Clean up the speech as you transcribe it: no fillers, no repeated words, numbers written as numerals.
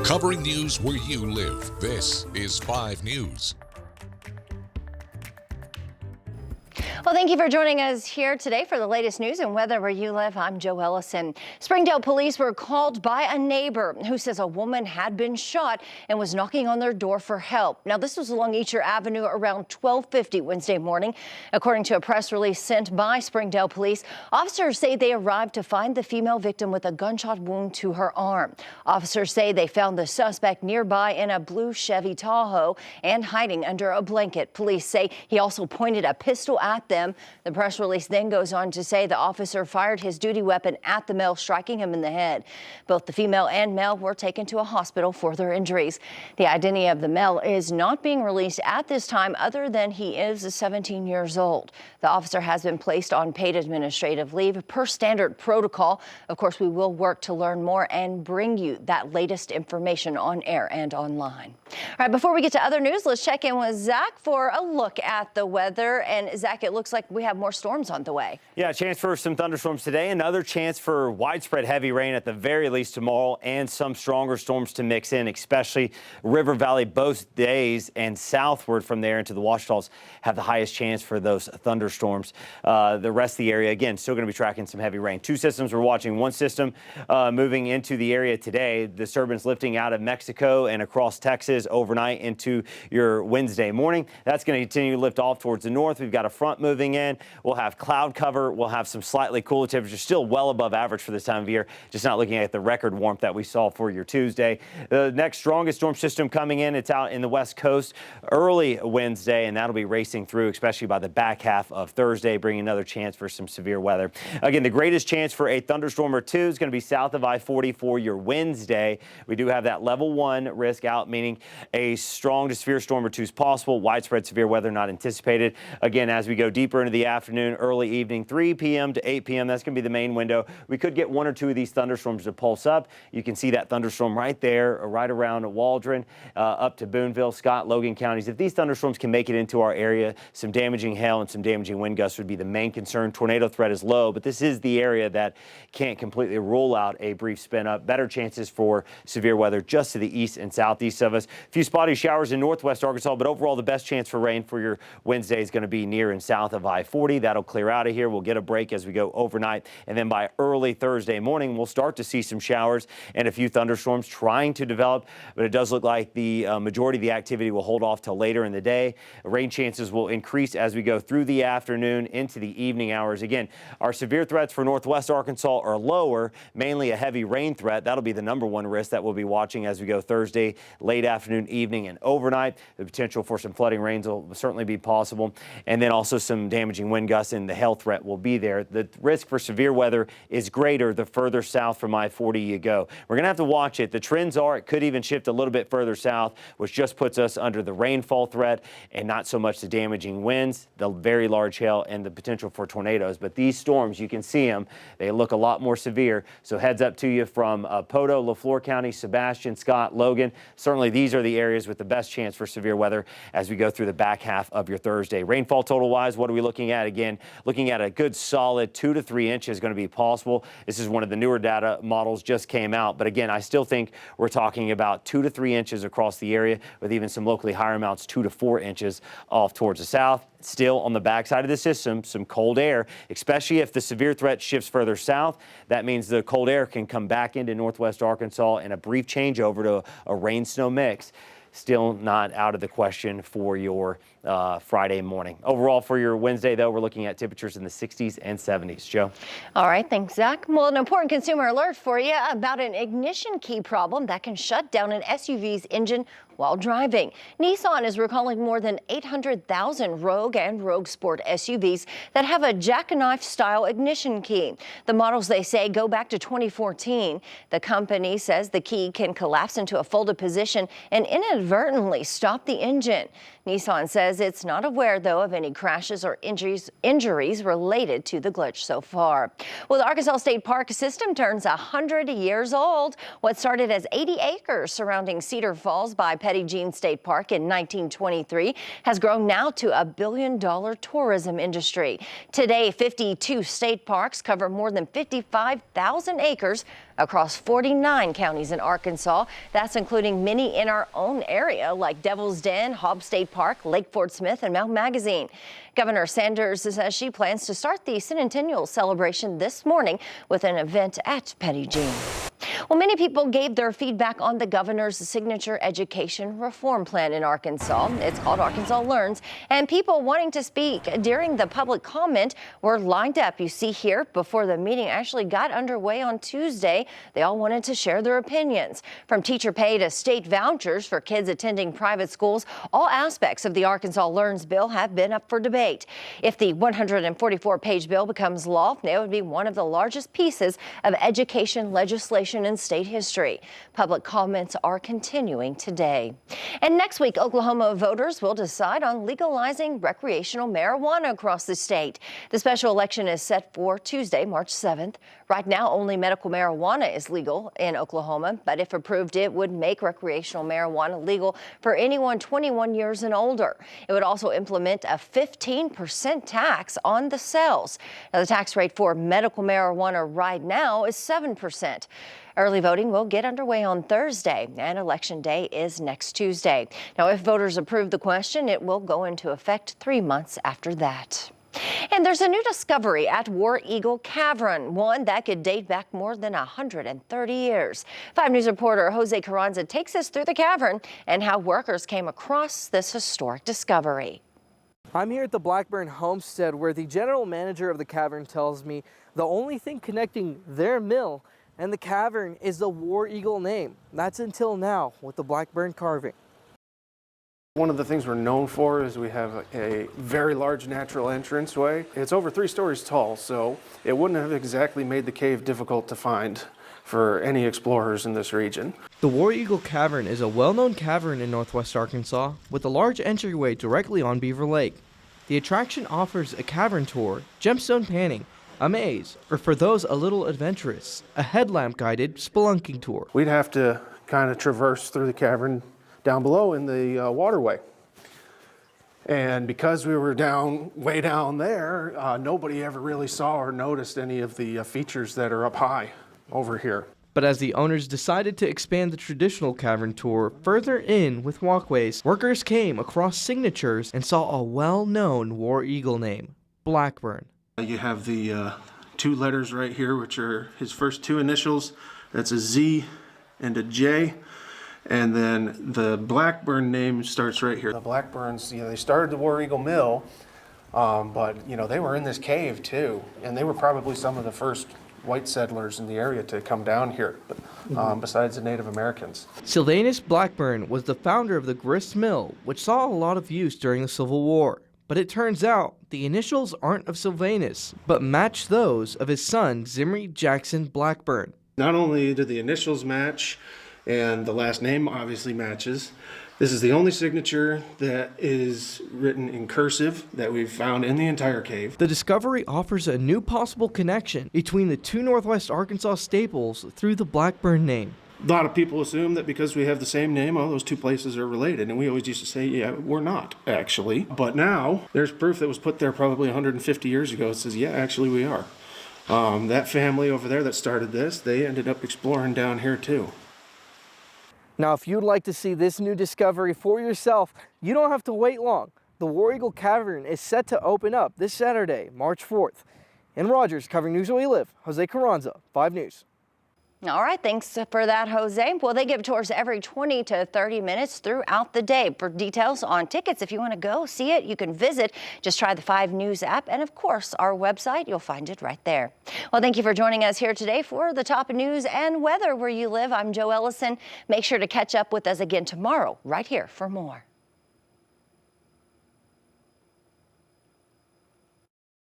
Covering news where you live, this is 5 News. Well, thank you for joining us here today for the latest news and weather where you live. I'm Joe Ellison. Springdale police were called by a neighbor who says a woman had been shot and was knocking on their door for help. Now, this was along Eacher Avenue around 12:50 Wednesday morning. According to a press release sent by Springdale police, officers say they arrived to find the female victim with a gunshot wound to her arm. Officers say they found the suspect nearby in a blue Chevy Tahoe and hiding under a blanket. Police say he also pointed a pistol at them. The press release then goes on to say the officer fired his duty weapon at the male, striking him in the head. Both the female and male were taken to a hospital for their injuries. The identity of the male is not being released at this time, other than he is 17 years old. The officer has been placed on paid administrative leave per standard protocol. Of course, we will work to learn more and bring you that latest information on air and online. All right, before we get to other news, let's check in with Zach for a look at the weather. And Zach, it looks like we have more storms on the way. Yeah, a chance for some thunderstorms today. Another chance for widespread heavy rain at the very least tomorrow, and some stronger storms to mix in, especially River Valley both days, and southward from there into the Ouachitas have the highest chance for those thunderstorms. The rest of the area, again, still going to be tracking some heavy rain. Two systems we're watching. One system moving into the area today. Disturbance lifting out of Mexico and across Texas overnight into your Wednesday morning. That's going to continue to lift off towards the north. We've got a front moving in. We'll have cloud cover. We'll have some slightly cooler temperatures, still well above average for this time of year, just not looking at the record warmth that we saw for your Tuesday. The next strongest storm system coming in, it's out in the west coast early Wednesday, and that'll be racing through, especially by the back half of Thursday, bringing another chance for some severe weather. Again, the greatest chance for a thunderstorm or two is going to be south of I-40 for your Wednesday. We do have that level 1 risk out, meaning a strong to severe storm or two is possible. Widespread severe weather not anticipated. Again, as we go deeper into the afternoon, early evening, 3 p.m. to 8 p.m., that's going to be the main window. We could get one or two of these thunderstorms to pulse up. You can see that thunderstorm right there, right around Waldron, up to Boonville, Scott, Logan counties. If these thunderstorms can make it into our area, some damaging hail and some damaging wind gusts would be the main concern. Tornado threat is low, but this is the area that can't completely rule out a brief spin up. Better chances for severe weather just to the east and southeast of us. A few spotty showers in northwest Arkansas, but overall the best chance for rain for your Wednesday is going to be near and south of I-40. That'll clear out of here. We'll get a break as we go overnight, and then by early Thursday morning, we'll start to see some showers and a few thunderstorms trying to develop, but it does look like the majority of the activity will hold off till later in the day. Rain chances will increase as we go through the afternoon into the evening hours. Again, our severe threats for northwest Arkansas are lower, mainly a heavy rain threat. That'll be the number one risk that we'll be watching as we go Thursday, late afternoon, evening, and overnight. The potential for some flooding rains will certainly be possible, and then also some damaging wind gusts, and the hail threat will be there. The risk for severe weather is greater the further south from I-40 you go. We're going to have to watch it. The trends are it could even shift a little bit further south, which just puts us under the rainfall threat and not so much the damaging winds, the very large hail, and the potential for tornadoes. But these storms, you can see them, they look a lot more severe. So heads up to you from Poto, LaFleur County, Sebastian, Scott, Logan. Certainly these are the areas with the best chance for severe weather as we go through the back half of your Thursday. Rainfall total wise, what are we looking at? Again, looking at a good solid 2 to 3 inches going to be possible. This is one of the newer data models just came out, but again, I still think we're talking about 2 to 3 inches across the area, with even some locally higher amounts, 2 to 4 inches off towards the south. Still on the backside of the system, some cold air, especially if the severe threat shifts further south. That means the cold air can come back into northwest Arkansas in a brief changeover to a rain-snow mix. Still not out of the question for your Friday morning. Overall, for your Wednesday, though, we're looking at temperatures in the 60s and 70s. Joe? All right, thanks, Zach. Well, an important consumer alert for you about an ignition key problem that can shut down an SUV's engine while driving. Nissan is recalling more than 800,000 Rogue and Rogue Sport SUVs that have a jackknife-style ignition key. The models, they say, go back to 2014. The company says the key can collapse into a folded position and inadvertently stop the engine. Nissan says it's not aware, though, of any crashes or injuries related to the glitch so far. Well, the Arkansas State Park system turns 100 years old. What started as 80 acres surrounding Cedar Falls by Petit Jean State Park in 1923 has grown now to a $1 billion tourism industry. Today, 52 state parks cover more than 55,000 acres across 49 counties in Arkansas. That's including many in our own area like Devil's Den, Hobbs State Park, Lake Fort Smith, and Mount Magazine. Governor Sanders says she plans to start the centennial celebration this morning with an event at Petit Jean. Well, many people gave their feedback on the governor's signature education reform plan in Arkansas. It's called Arkansas Learns, and people wanting to speak during the public comment were lined up. You see here, before the meeting actually got underway on Tuesday, they all wanted to share their opinions. From teacher pay to state vouchers for kids attending private schools, all aspects of the Arkansas Learns bill have been up for debate. If the 144-page bill becomes law, it would be one of the largest pieces of education legislation in state history. Public comments are continuing today. And next week, Oklahoma voters will decide on legalizing recreational marijuana across the state. The special election is set for Tuesday, March 7th. Right now, only medical marijuana is legal in Oklahoma, but if approved, it would make recreational marijuana legal for anyone 21 years and older. It would also implement a 15% tax on the sales. Now, the tax rate for medical marijuana right now is 7%. Early voting will get underway on Thursday, and Election Day is next Tuesday. Now, if voters approve the question, it will go into effect 3 months after that. And there's a new discovery at War Eagle Cavern, one that could date back more than 130 years. 5 News reporter Jose Carranza takes us through the cavern and how workers came across this historic discovery. I'm here at the Blackburn Homestead, where the general manager of the cavern tells me the only thing connecting their mill and the cavern is the War Eagle name. That's until now with the Blackburn carving. One of the things we're known for is we have a very large natural entranceway. It's over 3 stories tall, so it wouldn't have exactly made the cave difficult to find for any explorers in this region. The War Eagle Cavern is a well-known cavern in northwest Arkansas with a large entryway directly on Beaver Lake. The attraction offers a cavern tour, gemstone panning, a maze, or for those a little adventurous, a headlamp-guided spelunking tour. We'd have to kind of traverse through the cavern down below in the waterway. And because we were way down there, nobody ever really saw or noticed any of the features that are up high over here. But as the owners decided to expand the traditional cavern tour further in with walkways, workers came across signatures and saw a well-known War Eagle name, Blackburn. You have the 2 letters right here, which are his first 2 initials. That's a Z and a J. And then the Blackburn name starts right here. The Blackburns, they started the War Eagle Mill, but they were in this cave too, and they were probably some of the first white settlers in the area to come down here, besides the Native Americans. Sylvanus Blackburn was the founder of the grist mill, which saw a lot of use during the Civil War. But it turns out the initials aren't of Sylvanus, but match those of his son, Zimri Jackson Blackburn. Not only do the initials match, and the last name obviously matches, this is the only signature that is written in cursive that we've found in the entire cave. The discovery offers a new possible connection between the 2 northwest Arkansas staples through the Blackburn name. A lot of people assume that because we have the same name, all those 2 places are related. And we always used to say, yeah, we're not, actually. But now, there's proof that was put there probably 150 years ago. It says, yeah, actually we are. That family over there that started this, they ended up exploring down here too. Now, if you'd like to see this new discovery for yourself, you don't have to wait long. The War Eagle Cavern is set to open up this Saturday, March 4th. In Rogers, covering News Where You Live, Jose Carranza, 5 News. All right, thanks for that, Jose. Well, they give tours every 20 to 30 minutes throughout the day. For details on tickets, if you want to go see it, you can visit. Just try the 5 News app and, of course, our website. You'll find it right there. Well, thank you for joining us here today for the top news and weather where you live. I'm Jo Ellison. Make sure to catch up with us again tomorrow right here for more.